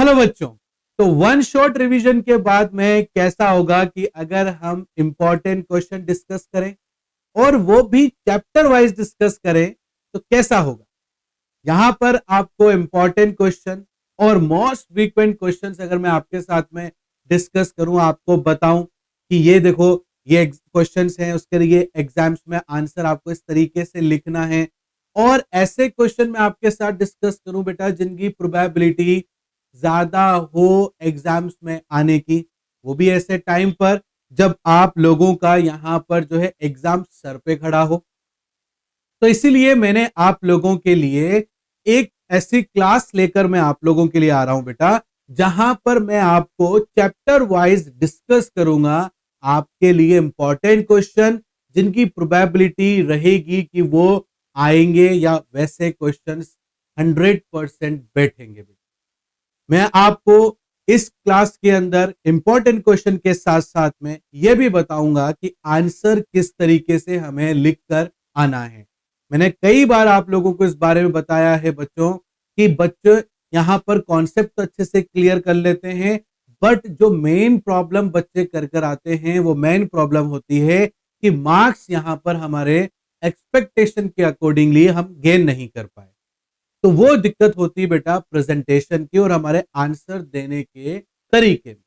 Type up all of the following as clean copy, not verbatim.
Hello बच्चों, तो one shot revision के बाद में कैसा होगा कि अगर हम इंपॉर्टेंट क्वेश्चन डिस्कस करें और वो भी चैप्टर वाइज डिस्कस करें तो कैसा होगा। यहां पर आपको इंपॉर्टेंट क्वेश्चन और मोस्ट फ्रीक्वेंट क्वेश्चंस अगर मैं आपके साथ में डिस्कस करूं, आपको बताऊं कि ये देखो ये क्वेश्चंस हैं, उसके लिए एग्जाम्स में आंसर आपको इस तरीके से लिखना है। और ऐसे क्वेश्चन मैं आपके साथ डिस्कस करूं बेटा जिनकी प्रोबेबिलिटी ज्यादा हो एग्जाम्स में आने की, वो भी ऐसे टाइम पर जब आप लोगों का यहाँ पर जो है एग्जाम सर पे खड़ा हो। तो इसीलिए मैंने आप लोगों के लिए एक ऐसी क्लास लेकर मैं आप लोगों के लिए आ रहा हूं बेटा, जहां पर मैं आपको चैप्टर वाइज डिस्कस करूंगा आपके लिए इंपॉर्टेंट क्वेश्चन जिनकी प्रोबेबिलिटी रहेगी कि वो आएंगे या वैसे क्वेश्चंस 100% बैठेंगे। मैं आपको इस क्लास के अंदर इंपॉर्टेंट क्वेश्चन के साथ साथ में यह भी बताऊंगा कि आंसर किस तरीके से हमें लिखकर आना है। मैंने कई बार आप लोगों को इस बारे में बताया है बच्चों कि बच्चे यहाँ पर कॉन्सेप्ट तो अच्छे से क्लियर कर लेते हैं, बट जो मेन प्रॉब्लम बच्चे कर कर आते हैं वो मेन प्रॉब्लम होती है कि मार्क्स यहाँ पर हमारे एक्सपेक्टेशन के अकॉर्डिंगली हम गेन नहीं कर पाए। तो वो दिक्कत होती है बेटा प्रेजेंटेशन की और हमारे आंसर देने के तरीके में।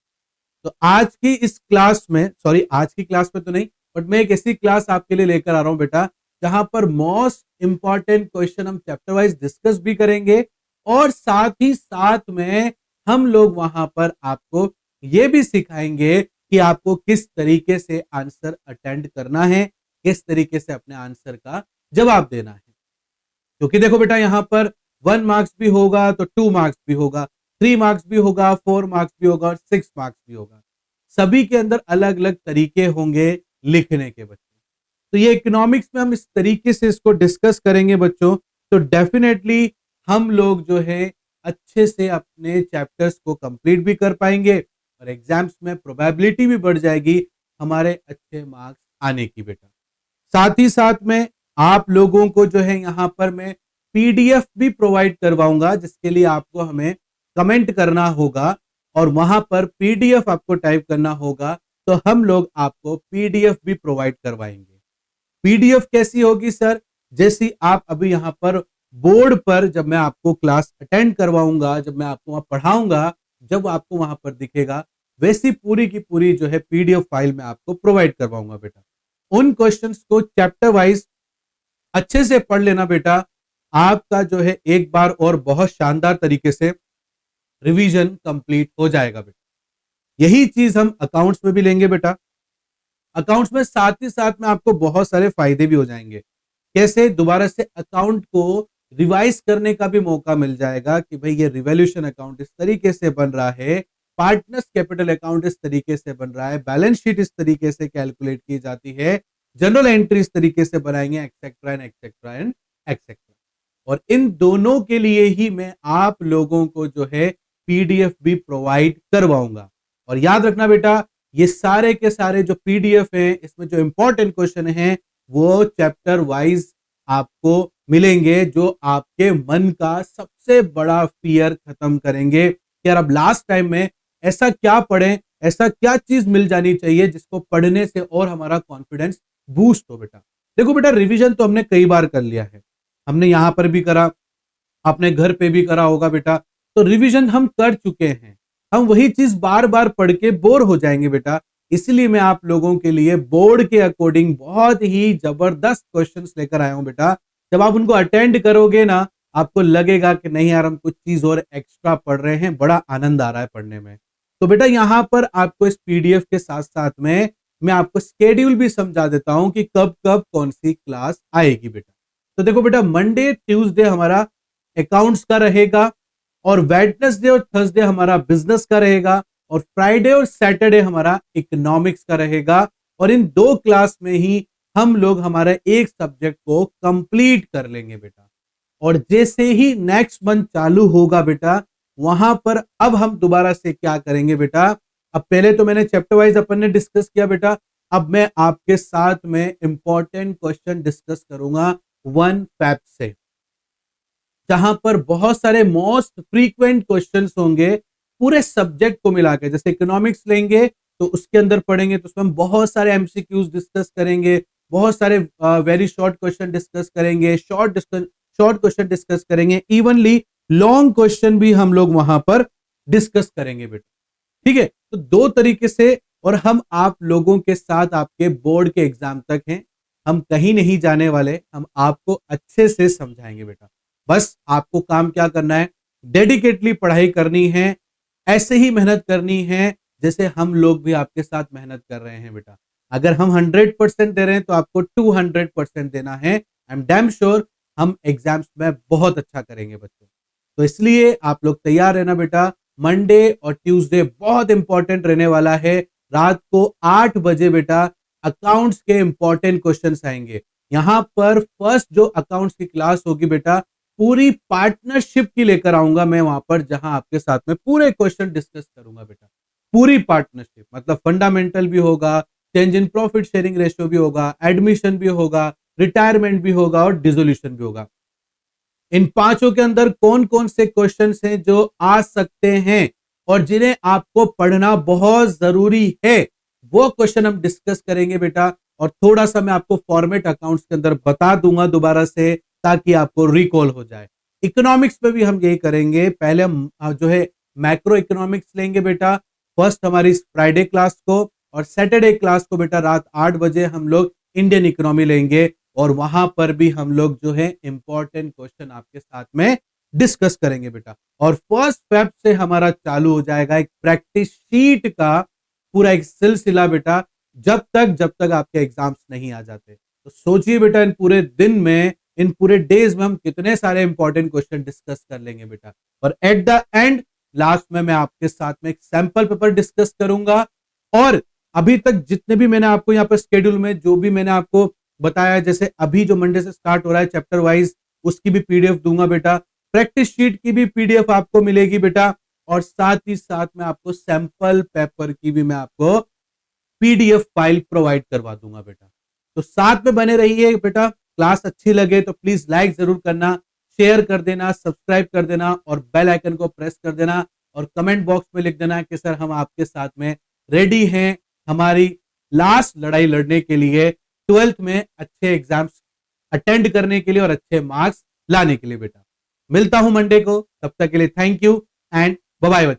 तो आज की इस क्लास में, सॉरी आज की क्लास में तो नहीं, बट मैं एक ऐसी क्लास आपके लिए लेकर आ रहा हूं बेटा जहां पर मोस्ट इंपॉर्टेंट क्वेश्चन हम चैप्टर वाइज डिस्कस भी करेंगे और साथ ही साथ में हम लोग वहां पर आपको ये भी सिखाएंगे कि आपको किस तरीके से आंसर अटेंड करना है, किस तरीके से अपने आंसर का जवाब देना है। क्योंकि देखो बेटा यहाँ पर 1 मार्क्स भी होगा तो 2 मार्क्स भी होगा, 3 मार्क्स भी होगा, 4 मार्क्स भी होगा और 6 मार्क्स भी होगा। सभी के अंदर अलग अलग तरीके होंगे लिखने के बच्चों। तो ये इकोनॉमिक्स में हम इस तरीके से इसको डिस्कस करेंगे बच्चों, तो डेफिनेटली हम लोग जो है अच्छे से अपने चैप्टर्स को कंप्लीट भी कर पाएंगे और एग्जाम्स में प्रोबेबिलिटी भी बढ़ जाएगी हमारे अच्छे मार्क्स आने की बेटा। साथ ही साथ में आप लोगों को जो है यहाँ पर मैं पीडीएफ भी प्रोवाइड करवाऊंगा, जिसके लिए आपको हमें कमेंट करना होगा और वहां पर पीडीएफ आपको टाइप करना होगा, तो हम लोग आपको पीडीएफ भी प्रोवाइड करवाएंगे। पीडीएफ कैसी होगी सर? जैसी आप अभी यहाँ पर बोर्ड पर जब मैं आपको क्लास अटेंड करवाऊंगा, जब मैं आपको वहां पढ़ाऊंगा, जब आपको वहां पर दिखेगा वैसी पूरी की पूरी जो है पीडीएफ फाइल में आपको प्रोवाइड करवाऊंगा बेटा। उन क्वेश्चंस को चैप्टर वाइज अच्छे से पढ़ लेना बेटा, आपका जो है एक बार और बहुत शानदार तरीके से रिवीजन कंप्लीट हो जाएगा बेटा। यही चीज हम अकाउंट्स में भी लेंगे बेटा। अकाउंट्स में साथ ही साथ में आपको बहुत सारे फायदे भी हो जाएंगे। कैसे? दोबारा से अकाउंट को रिवाइज करने का भी मौका मिल जाएगा कि भाई ये रिवॉल्यूशन अकाउंट इस तरीके से बन रहा है, पार्टनर्स कैपिटल अकाउंट इस तरीके से बन रहा है, बैलेंस शीट इस तरीके से कैलकुलेट की जाती है, जनरल एंट्री इस तरीके से बनाएंगे, etcetera and etcetera and etcetera. और इन दोनों के लिए ही मैं आप लोगों को जो है पीडीएफ भी प्रोवाइड करवाऊंगा। और याद रखना बेटा, ये सारे के सारे जो पीडीएफ हैं, इसमें जो इंपॉर्टेंट क्वेश्चन हैं वो चैप्टर वाइज आपको मिलेंगे, जो आपके मन का सबसे बड़ा फियर खत्म करेंगे कि यार अब लास्ट टाइम में ऐसा क्या पढ़ें, ऐसा क्या चीज मिल जानी चाहिए जिसको पढ़ने से और हमारा कॉन्फिडेंस बूस्ट हो बेटा। देखो बेटा, रिवीजन तो हमने कई बार कर लिया है, हमने यहां पर भी करा, अपने घर पे भी करा होगा बेटा, तो रिवीजन हम कर चुके हैं। हम वही चीज बार बार पढ़ के बोर हो जाएंगे बेटा। इसलिए मैं आप लोगों के लिए बोर्ड के अकॉर्डिंग बहुत ही जबरदस्त क्वेश्चंस लेकर आया हूं बेटा। जब आप उनको अटेंड करोगे ना, आपको लगेगा कि नहीं यार हम कुछ चीज और एक्स्ट्रा पढ़ रहे हैं, बड़ा आनंद आ रहा है पढ़ने में। तो बेटा यहाँ पर आपको इस पीडीएफ के साथ साथ में मैं आपको स्केड्यूल भी समझा देता हूं कि कब कब कौन सी क्लास आएगी बेटा। तो देखो बेटा, मंडे ट्यूसडे हमारा अकाउंट्स का रहेगा और वेडनेसडे और थर्सडे हमारा बिजनेस का रहेगा और फ्राइडे और सैटरडे हमारा इकोनॉमिक्स का रहेगा। और इन 2 क्लास में ही हम लोग हमारे एक सब्जेक्ट को कंप्लीट कर लेंगे बेटा। और जैसे ही नेक्स्ट मंथ चालू होगा बेटा, वहां पर अब हम दोबारा से क्या करेंगे बेटा, अब पहले तो मैंने चैप्टर वाइज अपन ने डिस्कस किया बेटा, अब मैं आपके साथ में इंपॉर्टेंट क्वेश्चन डिस्कस करूंगा 1 फैब से, जहां पर बहुत सारे मोस्ट फ्रीक्वेंट क्वेश्चंस होंगे पूरे सब्जेक्ट को मिला के, जैसे इकोनॉमिक्स लेंगे तो उसके अंदर पढ़ेंगे तो उसमें हम बहुत सारे एमसीक्यूज डिस्कस करेंगे, बहुत सारे वेरी शॉर्ट क्वेश्चन डिस्कस करेंगे, शॉर्ट क्वेश्चन डिस्कस करेंगे, इवनली लॉन्ग क्वेश्चन भी हम लोग वहां पर डिस्कस करेंगे बेटा। ठीक है, तो दो तरीके से, और हम आप लोगों के साथ आपके बोर्ड के एग्जाम तक हैं, हम कहीं नहीं जाने वाले, हम आपको अच्छे से समझाएंगे बेटा। बस आपको काम क्या करना है, डेडिकेटली पढ़ाई करनी है, ऐसे ही मेहनत करनी है जैसे हम लोग भी आपके साथ मेहनत कर रहे हैं बेटा। अगर हम 100% दे रहे हैं तो आपको 200% देना है। आई एम डैम श्योर हम एग्जाम्स में बहुत अच्छा करेंगे बच्चों। तो इसलिए आप लोग तैयार रहना बेटा। मंडे और ट्यूसडे बहुत इंपॉर्टेंट रहने वाला है। रात को 8 बजे बेटा अकाउंट्स के इंपॉर्टेंट क्वेश्चंस आएंगे। यहां पर फर्स्ट जो अकाउंट्स की क्लास होगी बेटा, पूरी पार्टनरशिप की लेकर आऊंगा मैं वहां पर, जहां आपके साथ में पूरे क्वेश्चन डिस्कस करूंगा बेटा। पूरी पार्टनरशिप मतलब फंडामेंटल भी होगा, change in profit sharing ratio भी होगा, एडमिशन भी होगा, रिटायरमेंट भी होगा और डिसोल्यूशन भी होगा। इन पांचों के अंदर कौन कौन से क्वेश्चन हैं जो आ सकते हैं और जिन्हें आपको पढ़ना बहुत जरूरी है, वो क्वेश्चन हम डिस्कस करेंगे बेटा। और थोड़ा सा मैं आपको फॉर्मेट अकाउंट्स के अंदर बता दूंगा दोबारा से, ताकि आपको रिकॉल हो जाए। इकोनॉमिक्स में भी हम यही करेंगे। पहले हम जो है मैक्रो इकोनॉमिक्स लेंगे बेटा, फर्स्ट हमारी फ्राइडे क्लास को, और सैटरडे क्लास को बेटा रात 8 बजे हम लोग इंडियन इकोनॉमी लेंगे, और वहां पर भी हम लोग जो है इंपॉर्टेंट क्वेश्चन आपके साथ में डिस्कस करेंगे बेटा। और फर्स्ट फेब से हमारा चालू हो जाएगा एक प्रैक्टिस शीट का पूरा एक सिलसिला बेटा, जब तक आपके एग्जाम्स नहीं आ जाते। तो सोचिए बेटा, इन पूरे दिन में, इन पूरे डेज में हम कितने सारे इंपॉर्टेंट क्वेश्चन डिस्कस कर लेंगे बेटा। और एट द एंड लास्ट में मैं आपके साथ में एक सैंपल पेपर डिस्कस करूंगा। और अभी तक जितने भी मैंने आपको यहाँ पर स्केड्यूल में जो भी मैंने आपको बताया, जैसे अभी जो मंडे से स्टार्ट हो रहा है चैप्टर वाइज, उसकी भी पीडीएफ दूंगा बेटा, प्रैक्टिस शीट की भी पीडीएफ आपको मिलेगी बेटा, और साथ ही साथ में आपको सैंपल पेपर की भी मैं आपको पीडीएफ फाइल प्रोवाइड करवा दूंगा बेटा। तो साथ में बने रहिए बेटा। क्लास अच्छी लगे तो प्लीज लाइक जरूर करना, शेयर कर देना, सब्सक्राइब कर देना और बेल आइकन को प्रेस कर देना, और कमेंट बॉक्स में लिख देना कि सर हम आपके साथ में रेडी हैं हमारी लास्ट लड़ाई लड़ने के लिए, 12th में अच्छे एग्जाम्स अटेंड करने के लिए और अच्छे मार्क्स लाने के लिए बेटा। मिलता हूं मंडे को, तब तक के लिए thank you and bye bye.